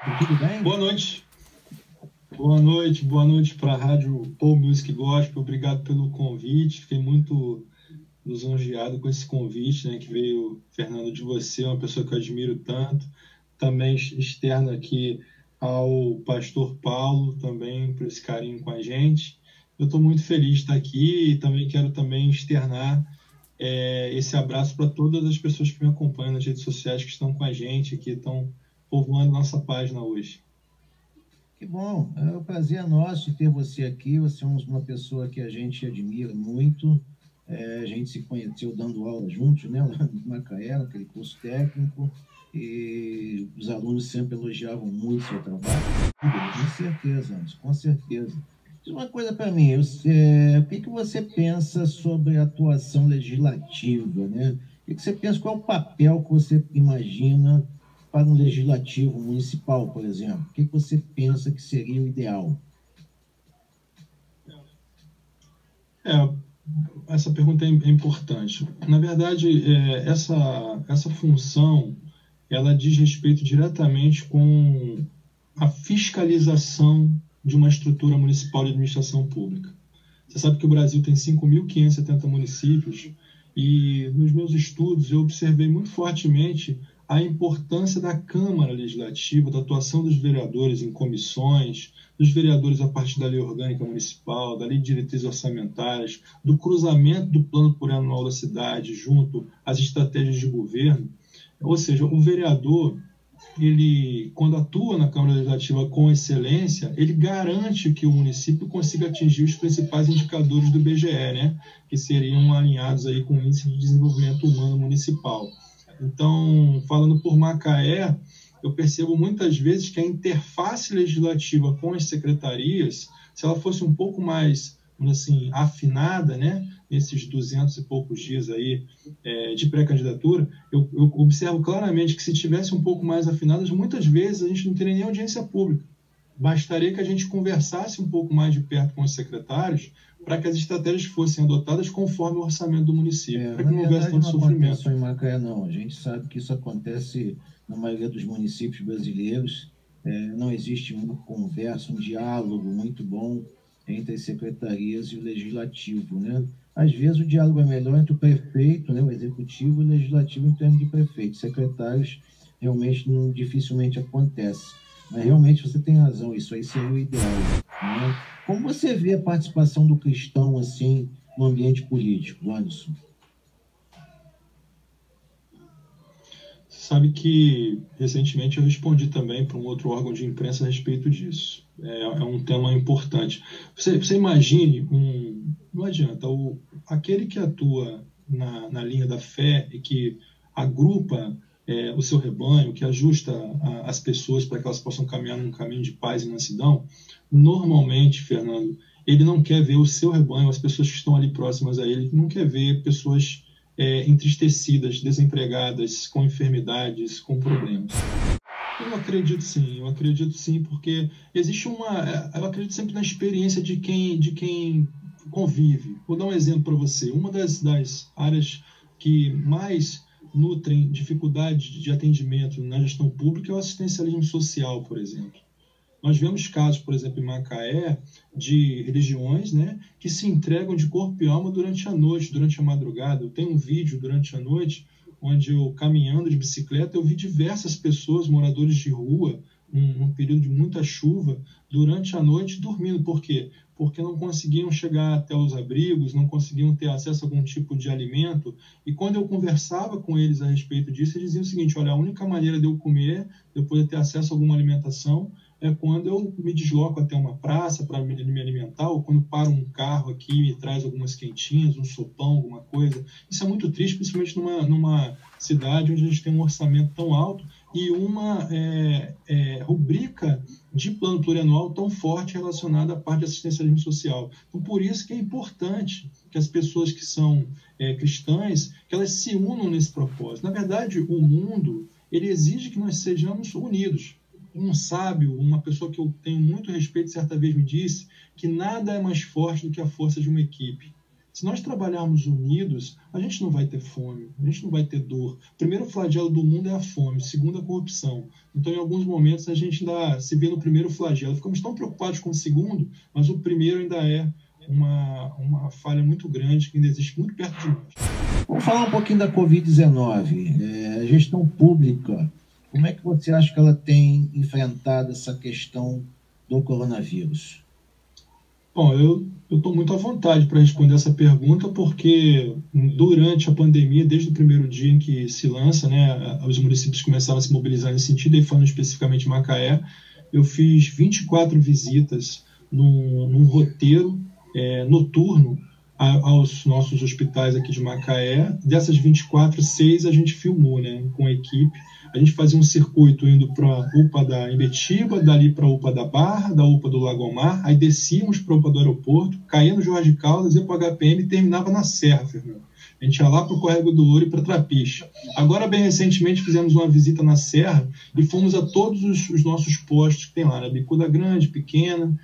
Tudo bem? Boa noite para a Rádio Paul Music Gospel. Obrigado pelo convite. Fiquei muito lisonjeado com esse convite, né, que veio, Fernando, de você, uma pessoa que eu admiro tanto. Também externo aqui ao pastor Paulo, também por esse carinho com a gente. Eu estou muito feliz de estar aqui e também quero externar esse abraço para todas as pessoas que me acompanham nas redes sociais, que estão com a gente, que estão povoando nossa página hoje. Que bom, é um prazer nosso ter você aqui. Você é uma pessoa que a gente admira muito. A gente se conheceu dando aula juntos, né, lá no Macaé, naquele curso técnico, e os alunos sempre elogiavam muito o seu trabalho. Com certeza, Anderson, com certeza. Diz uma coisa para mim, o que você pensa sobre a atuação legislativa, né? O que você pensa, qual é o papel que você imagina para um legislativo municipal, por exemplo? O que você pensa que seria o ideal? Essa pergunta é importante. Na verdade, essa função, ela diz respeito diretamente com a fiscalização de uma estrutura municipal de administração pública. Você sabe que o Brasil tem 5.570 municípios e nos meus estudos eu observei muito fortemente a importância da Câmara Legislativa, da atuação dos vereadores em comissões, dos vereadores a partir da Lei Orgânica Municipal, da Lei de Diretrizes Orçamentárias, do cruzamento do Plano Plurianual da cidade junto às estratégias de governo. Ou seja, o vereador, ele, quando atua na Câmara Legislativa com excelência, ele garante que o município consiga atingir os principais indicadores do IBGE, né? Que seriam alinhados aí com o Índice de Desenvolvimento Humano Municipal. Então, falando por Macaé, eu percebo muitas vezes que a interface legislativa com as secretarias, se ela fosse um pouco mais, assim, afinada, né, nesses 200 e poucos dias aí de pré-candidatura, eu observo claramente que se tivesse um pouco mais afinadas, muitas vezes a gente não teria nem audiência pública. Bastaria que a gente conversasse um pouco mais de perto com os secretários para que as estratégias fossem adotadas conforme o orçamento do município, para que não houvesse tanto sofrimento. Não acontece só em Macaé, não. A gente sabe que isso acontece na maioria dos municípios brasileiros. Não existe uma conversa, um diálogo muito bom entre as secretarias e o legislativo, né? Às vezes o diálogo é melhor entre o prefeito, né, o executivo, e o legislativo em termos de prefeito. Secretários realmente dificilmente acontece. Mas realmente você tem razão, isso aí seria o ideal, né? Como você vê a participação do cristão assim no ambiente político, Anderson? Sabe que recentemente eu respondi também para um outro órgão de imprensa a respeito disso. É um tema importante. Você imagine, não adianta, aquele que atua na linha da fé e que agrupa o seu rebanho, que ajusta as pessoas para que elas possam caminhar num caminho de paz e mansidão, normalmente, Fernando, ele não quer ver o seu rebanho, as pessoas que estão ali próximas a ele, não quer ver pessoas entristecidas, desempregadas, com enfermidades, com problemas. Eu acredito sim, porque existe eu acredito sempre na experiência de quem convive. Vou dar um exemplo para você. Uma das áreas que mais nutrem dificuldade de atendimento na gestão pública é o assistencialismo social, por exemplo. Nós vemos casos, por exemplo, em Macaé, de religiões, né, que se entregam de corpo e alma durante a noite, durante a madrugada. Eu tenho um vídeo durante a noite, onde eu, caminhando de bicicleta, eu vi diversas pessoas, moradores de rua, num período de muita chuva, durante a noite dormindo. Por quê? Porque não conseguiam chegar até os abrigos, não conseguiam ter acesso a algum tipo de alimento. E quando eu conversava com eles a respeito disso, eles diziam o seguinte: olha, a única maneira de eu comer, de eu poder ter acesso a alguma alimentação, é quando eu me desloco até uma praça para me alimentar, ou quando paro um carro aqui e me traz algumas quentinhas, um sopão, alguma coisa. Isso é muito triste, principalmente numa cidade onde a gente tem um orçamento tão alto e uma rubrica de plano plurianual tão forte relacionada à parte de assistencialismo social. Então, por isso que é importante que as pessoas que são cristãs, que elas se unam nesse propósito. Na verdade, o mundo, ele exige que nós sejamos unidos. Um sábio, uma pessoa que eu tenho muito respeito, certa vez me disse que nada é mais forte do que a força de uma equipe. Se nós trabalharmos unidos, a gente não vai ter fome, a gente não vai ter dor. O primeiro flagelo do mundo é a fome, o segundo a corrupção. Então, em alguns momentos, a gente ainda se vê no primeiro flagelo. Ficamos tão preocupados com o segundo, mas o primeiro ainda é uma falha muito grande que ainda existe muito perto de nós. Vamos falar um pouquinho da Covid-19. A gestão pública, como é que você acha que ela tem enfrentado essa questão do coronavírus? Bom, eu estou muito à vontade para responder essa pergunta, porque durante a pandemia, desde o primeiro dia em que se lança, né, os municípios começaram a se mobilizar nesse sentido, e falando especificamente em Macaé, eu fiz 24 visitas num roteiro noturno aos nossos hospitais aqui de Macaé. Dessas 24, 6 a gente filmou, né, com a equipe. A gente fazia um circuito indo para a UPA da Imbetiba, dali para a UPA da Barra, da UPA do Lagomar, aí descíamos para a UPA do aeroporto, caía no Jorge Caldas, ia para o HPM e terminava na Serra, Fernando. A gente ia lá para o Córrego do Ouro e para Trapiche. Agora, bem recentemente, fizemos uma visita na Serra e fomos a todos os nossos postos que tem lá, na Bicuda Grande, Pequena,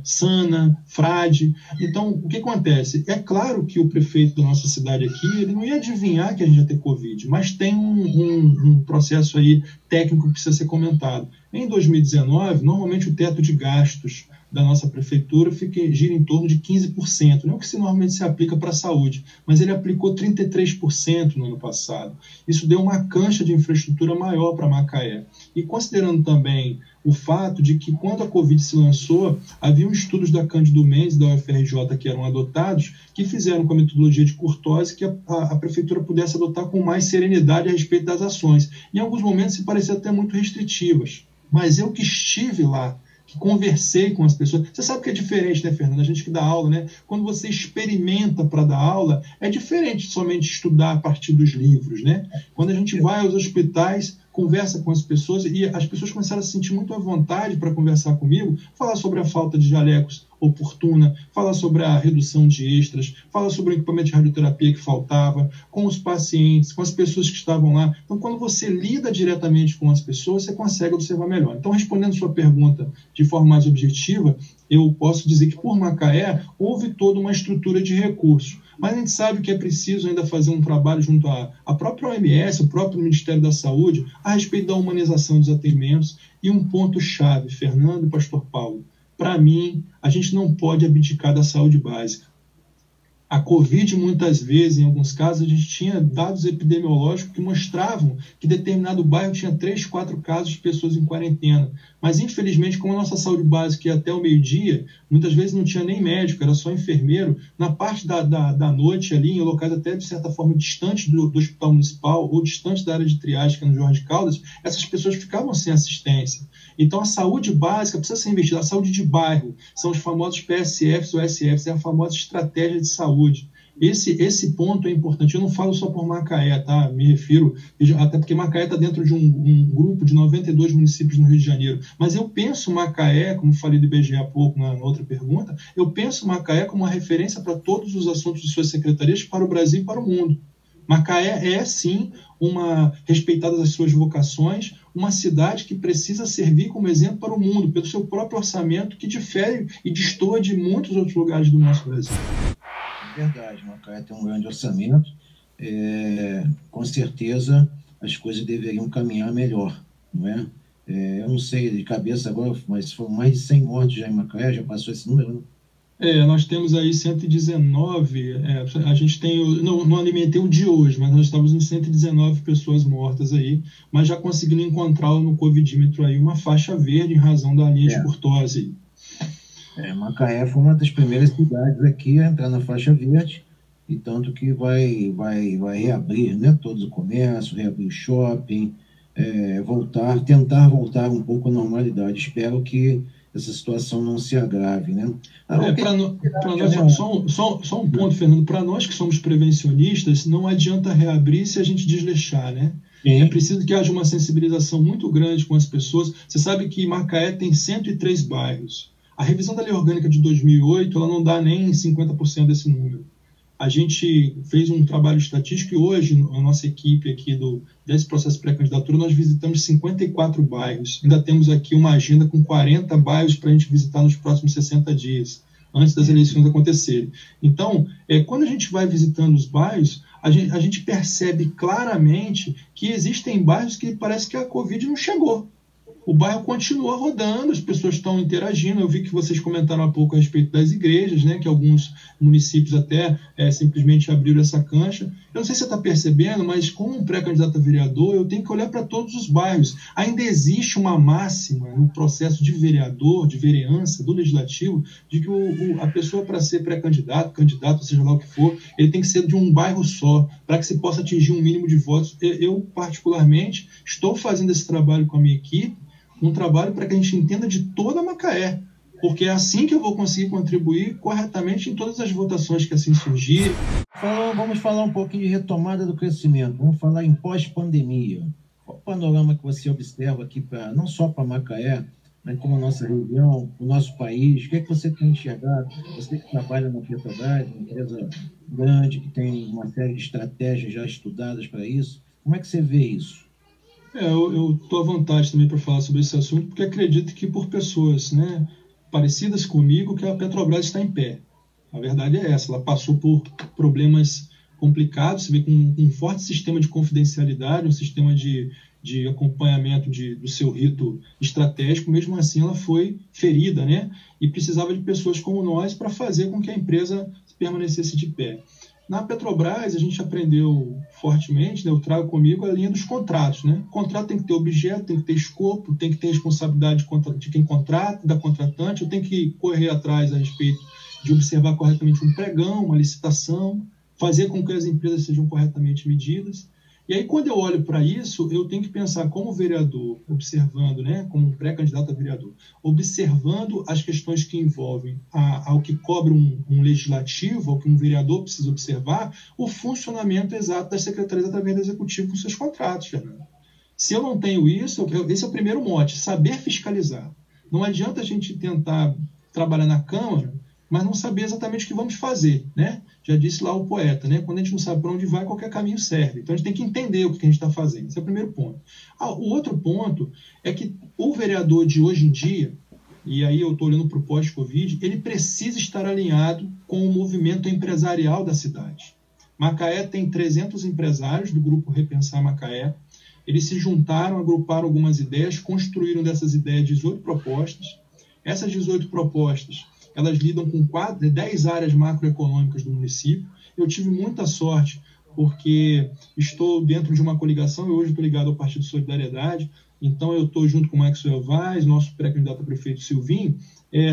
Sana, Frade. Então, o que acontece? É claro que o prefeito da nossa cidade aqui, ele não ia adivinhar que a gente ia ter Covid, mas tem um processo aí técnico que precisa ser comentado. Em 2019, normalmente o teto de gastos da nossa prefeitura gira em torno de 15%, não é o que normalmente se aplica para a saúde, mas ele aplicou 33% no ano passado. Isso deu uma cancha de infraestrutura maior para Macaé. E considerando também o fato de que quando a Covid se lançou, haviam estudos da Cândido Mendes, da UFRJ, que eram adotados, que fizeram com a metodologia de Curtose que a prefeitura pudesse adotar com mais serenidade a respeito das ações. Em alguns momentos se pareciam até muito restritivas, mas eu que estive lá, que conversei com as pessoas. Você sabe que é diferente, né, Fernando? A gente que dá aula, né? Quando você experimenta para dar aula, é diferente de somente estudar a partir dos livros, né? Quando a gente vai aos hospitais, conversa com as pessoas, e as pessoas começaram a se sentir muito à vontade para conversar comigo, falar sobre a falta de jalecos oportuna, falar sobre a redução de extras, falar sobre o equipamento de radioterapia que faltava, com os pacientes, com as pessoas que estavam lá. Então, quando você lida diretamente com as pessoas, você consegue observar melhor. Então, respondendo sua pergunta de forma mais objetiva, eu posso dizer que por Macaé houve toda uma estrutura de recursos. Mas a gente sabe que é preciso ainda fazer um trabalho junto à própria OMS, o próprio Ministério da Saúde, a respeito da humanização dos atendimentos. E um ponto-chave, Fernando e Pastor Paulo, para mim, a gente não pode abdicar da saúde básica. A Covid, muitas vezes, em alguns casos, a gente tinha dados epidemiológicos que mostravam que determinado bairro tinha 3, 4 casos de pessoas em quarentena. Mas, infelizmente, como a nossa saúde básica ia até o meio-dia, muitas vezes não tinha nem médico, era só enfermeiro. Na parte da noite, ali, em locais até, de certa forma, distantes do hospital municipal ou distantes da área de triagem, que é no Jorge Caldas, essas pessoas ficavam sem assistência. Então, a saúde básica precisa ser investida. A saúde de bairro são os famosos PSFs ou SFs, é a famosa estratégia de saúde. Esse ponto é importante. Eu não falo só por Macaé, tá? Me refiro, até porque Macaé está dentro de um grupo de 92 municípios no Rio de Janeiro. Mas eu penso Macaé, como falei do IBGE há pouco na outra pergunta, eu penso Macaé como uma referência para todos os assuntos de suas secretarias para o Brasil e para o mundo. Macaé é, sim, respeitadas as suas vocações, uma cidade que precisa servir como exemplo para o mundo, pelo seu próprio orçamento, que difere e destoa de muitos outros lugares do nosso Brasil. Verdade, Macaé tem um grande orçamento. Com certeza, as coisas deveriam caminhar melhor, não é? Eu não sei de cabeça agora, mas foram mais de 100 mortes já em Macaé, já passou esse número, né? Nós temos aí 119, a gente tem, não alimentei o de hoje, mas nós estamos em 119 pessoas mortas aí, mas já conseguindo encontrar no Covidímetro aí uma faixa verde em razão da linha de Curtose. Macaé foi uma das primeiras cidades aqui a entrar na faixa verde, e tanto que vai reabrir, né, todo o comércio, reabrir o shopping, tentar voltar um pouco à normalidade. Espero que essa situação não se agrave, né? Só um ponto, Fernando, para nós que somos prevencionistas, não adianta reabrir se a gente desleixar, né? É preciso que haja uma sensibilização muito grande com as pessoas. Você sabe que Macaé tem 103 bairros. A revisão da Lei Orgânica de 2008, ela não dá nem 50% desse número. A gente fez um trabalho estatístico e hoje, a nossa equipe aqui desse processo de pré-candidatura, nós visitamos 54 bairros. Ainda temos aqui uma agenda com 40 bairros para a gente visitar nos próximos 60 dias. antes das eleições acontecerem. Então, quando a gente vai visitando os bairros, a gente percebe claramente que existem bairros que parece que a Covid não chegou. O bairro continua rodando, as pessoas estão interagindo. Eu vi que vocês comentaram há pouco a respeito das igrejas, né, que alguns municípios até simplesmente abriram essa cancha. Eu não sei se você está percebendo, mas como um pré-candidato a vereador, eu tenho que olhar para todos os bairros. Ainda existe uma máxima no processo de vereador, de vereança, do legislativo, de que a pessoa, para ser pré-candidato, candidato, seja lá o que for, ele tem que ser de um bairro só, para que se possa atingir um mínimo de votos. Eu, particularmente, estou fazendo esse trabalho com a minha equipe, um trabalho para que a gente entenda de toda Macaé, porque é assim que eu vou conseguir contribuir corretamente em todas as votações que assim surgirem. Vamos falar um pouquinho de retomada do crescimento, vamos falar em pós-pandemia. Qual o panorama que você observa aqui, não só para Macaé, mas como a nossa região, o nosso país? O que é que você tem enxergado? Você que trabalha na Petrobras, uma empresa grande, que tem uma série de estratégias já estudadas para isso, como é que você vê isso? Eu estou à vontade também para falar sobre esse assunto, porque acredito que por pessoas, né, parecidas comigo, que a Petrobras está em pé. A verdade é essa, ela passou por problemas complicados, você vê com um forte sistema de confidencialidade, um sistema de acompanhamento do seu rito estratégico, mesmo assim ela foi ferida, né, e precisava de pessoas como nós para fazer com que a empresa permanecesse de pé. Na Petrobras, a gente aprendeu fortemente, né, eu trago comigo a linha dos contratos. Né? O contrato tem que ter objeto, tem que ter escopo, tem que ter responsabilidade de quem contrata, da contratante. Eu tenho que correr atrás a respeito de observar corretamente um pregão, uma licitação, fazer com que as empresas sejam corretamente medidas. E aí, quando eu olho para isso, eu tenho que pensar como vereador, observando, né, como um pré-candidato a vereador, observando as questões que envolvem ao que cobra um legislativo, ao que um vereador precisa observar, o funcionamento exato das secretarias através do executivo com seus contratos, Fernando. Se eu não tenho isso, esse é o primeiro mote, saber fiscalizar. Não adianta a gente tentar trabalhar na Câmara, mas não saber exatamente o que vamos fazer, né? Já disse lá o poeta, né? Quando a gente não sabe para onde vai, qualquer caminho serve. Então a gente tem que entender o que a gente está fazendo. Esse é o primeiro ponto. O outro ponto é que o vereador de hoje em dia, e aí eu estou olhando para o pós-Covid, ele precisa estar alinhado com o movimento empresarial da cidade. Macaé tem 300 empresários do grupo Repensar Macaé. Eles se juntaram, agruparam algumas ideias, construíram dessas ideias 18 propostas. Essas 18 propostas, elas lidam com 10 áreas macroeconômicas do município. Eu tive muita sorte, porque estou dentro de uma coligação, e hoje estou ligado ao Partido Solidariedade, então eu estou junto com o Maxwell Vaz, nosso pré-candidato a prefeito Silvinho,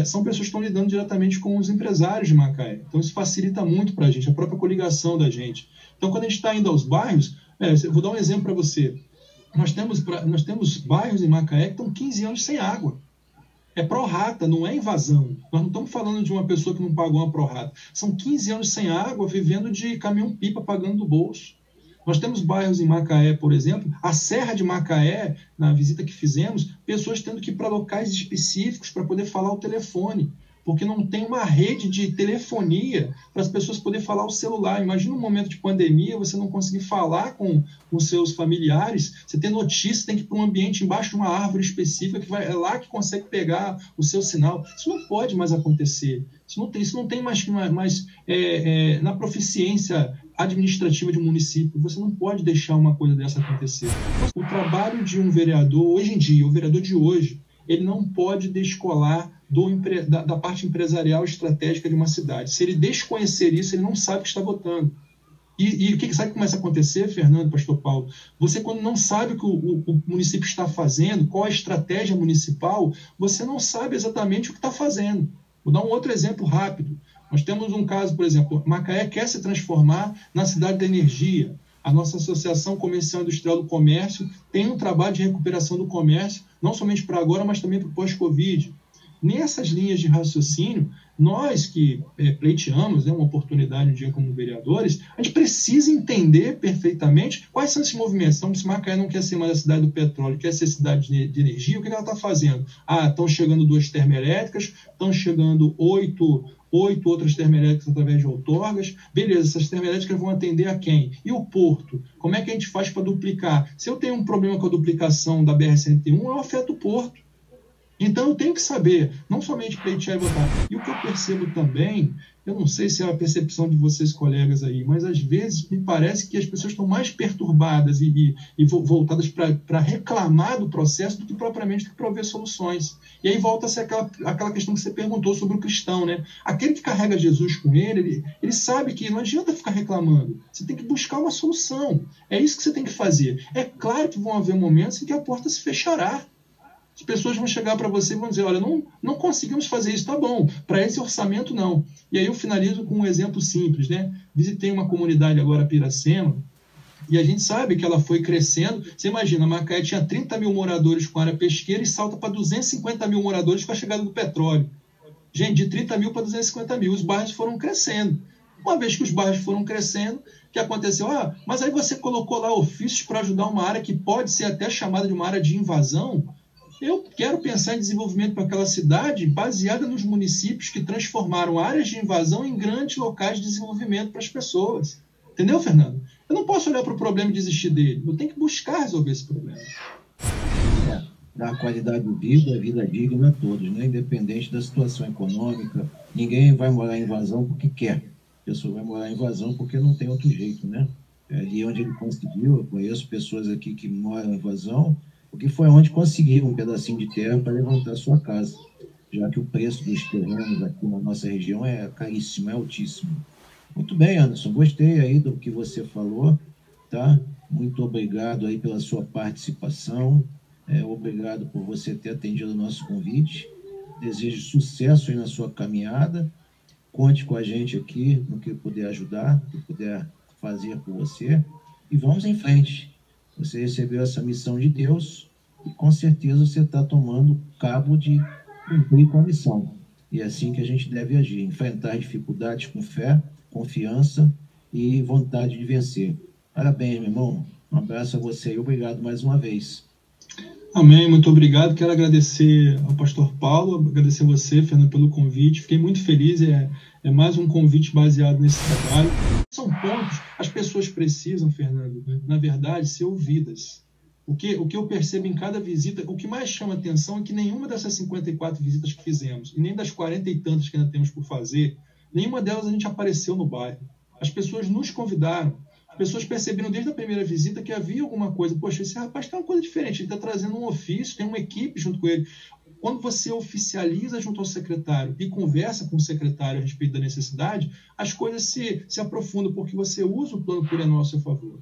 são pessoas que estão lidando diretamente com os empresários de Macaé. Então isso facilita muito para a gente, a própria coligação da gente. Então quando a gente está indo aos bairros, vou dar um exemplo para você. Nós temos bairros em Macaé que estão 15 anos sem água. É pró-rata, não é invasão. Nós não estamos falando de uma pessoa que não pagou uma pró-rata. São 15 anos sem água, vivendo de caminhão-pipa, pagando do bolso. Nós temos bairros em Macaé, por exemplo, a Serra de Macaé, na visita que fizemos, pessoas tendo que ir para locais específicos para poder falar o telefone, porque não tem uma rede de telefonia para as pessoas poderem falar o celular. Imagina um momento de pandemia, você não conseguir falar com os seus familiares, você tem notícia, tem que ir para um ambiente embaixo de uma árvore específica, é lá que consegue pegar o seu sinal. Isso não pode mais acontecer. Isso não tem mais na proficiência administrativa de um município. Você não pode deixar uma coisa dessa acontecer. O trabalho de um vereador, hoje em dia, o vereador de hoje, ele não pode descolar da parte empresarial estratégica de uma cidade. Se ele desconhecer isso, ele não sabe o que está votando. E o que sabe que começa a acontecer, Fernando, Pastor Paulo? Você, quando não sabe o que o município está fazendo, qual a estratégia municipal, você não sabe exatamente o que está fazendo. Vou dar um outro exemplo rápido. Nós temos um caso, por exemplo, Macaé quer se transformar na cidade da energia. A nossa Associação Comercial Industrial do Comércio tem um trabalho de recuperação do comércio, não somente para agora, mas também para o pós-Covid. Nessas linhas de raciocínio, nós que pleiteamos uma oportunidade um dia como vereadores, a gente precisa entender perfeitamente quais são esses movimentos. Então, se Macaé não quer ser mais a cidade do petróleo, quer ser cidade de energia, o que ela está fazendo? Estão chegando 2 termoelétricas, estão chegando 8 outras termoelétricas através de outorgas. Beleza, essas termoelétricas vão atender a quem? E o porto? Como é que a gente faz para duplicar? Se eu tenho um problema com a duplicação da BR-101, eu afeto o porto. Então eu tenho que saber, não somente pleitear e votar. E o que eu percebo também, eu não sei se é a percepção de vocês, colegas aí, mas às vezes me parece que as pessoas estão mais perturbadas e voltadas para reclamar do processo do que propriamente prover soluções. E aí volta-se aquela questão que você perguntou sobre o cristão, né? Aquele que carrega Jesus com ele sabe que não adianta ficar reclamando. Você tem que buscar uma solução. É isso que você tem que fazer. É claro que vão haver momentos em que a porta se fechará. As pessoas vão chegar para você e vão dizer, olha, não conseguimos fazer isso, tá bom, para esse orçamento não. E aí eu finalizo com um exemplo simples, né? Visitei uma comunidade agora, Piracema, e a gente sabe que ela foi crescendo. Você imagina, Macaé tinha 30 mil moradores com área pesqueira e salta para 250 mil moradores com a chegada do petróleo. Gente, de 30 mil para 250 mil, os bairros foram crescendo. Uma vez que os bairros foram crescendo, o que aconteceu? Mas aí você colocou lá ofícios para ajudar uma área que pode ser até chamada de uma área de invasão. Eu quero pensar em desenvolvimento para aquela cidade baseada nos municípios que transformaram áreas de invasão em grandes locais de desenvolvimento para as pessoas. Entendeu, Fernando? Eu não posso olhar para o problema e desistir dele. Eu tenho que buscar resolver esse problema. Dar qualidade de vida digna a todos, né? Independente da situação econômica. Ninguém vai morar em invasão porque quer. A pessoa vai morar em invasão porque não tem outro jeito, né? É ali onde ele conseguiu. Eu conheço pessoas aqui que moram em invasão porque foi onde conseguiram um pedacinho de terra para levantar sua casa, já que o preço dos terrenos aqui na nossa região é caríssimo, é altíssimo. Muito bem, Anderson, gostei aí do que você falou, tá? Muito obrigado aí pela sua participação, obrigado por você ter atendido o nosso convite, desejo sucesso aí na sua caminhada, conte com a gente aqui no que puder ajudar, no que puder fazer por você, e vamos em frente. Você recebeu essa missão de Deus e com certeza você está tomando cabo de cumprir com a missão. E é assim que a gente deve agir, enfrentar dificuldades com fé, confiança e vontade de vencer. Parabéns, meu irmão. Um abraço a você e obrigado mais uma vez. Amém, muito obrigado. Quero agradecer ao pastor Paulo, agradecer a você, Fernando, pelo convite. Fiquei muito feliz, é mais um convite baseado nesse trabalho. São pontos, as pessoas precisam, Fernando, na verdade, ser ouvidas. O que eu percebo em cada visita, o que mais chama atenção é que nenhuma dessas 54 visitas que fizemos, e nem das 40 e tantas que ainda temos por fazer, nenhuma delas a gente apareceu no bairro. As pessoas nos convidaram. As pessoas perceberam desde a primeira visita que havia alguma coisa. Poxa, esse rapaz tem uma coisa diferente, ele está trazendo um ofício, tem uma equipe junto com ele. Quando você oficializa junto ao secretário e conversa com o secretário a respeito da necessidade, as coisas se aprofundam, porque você usa o plano plurianual a seu favor.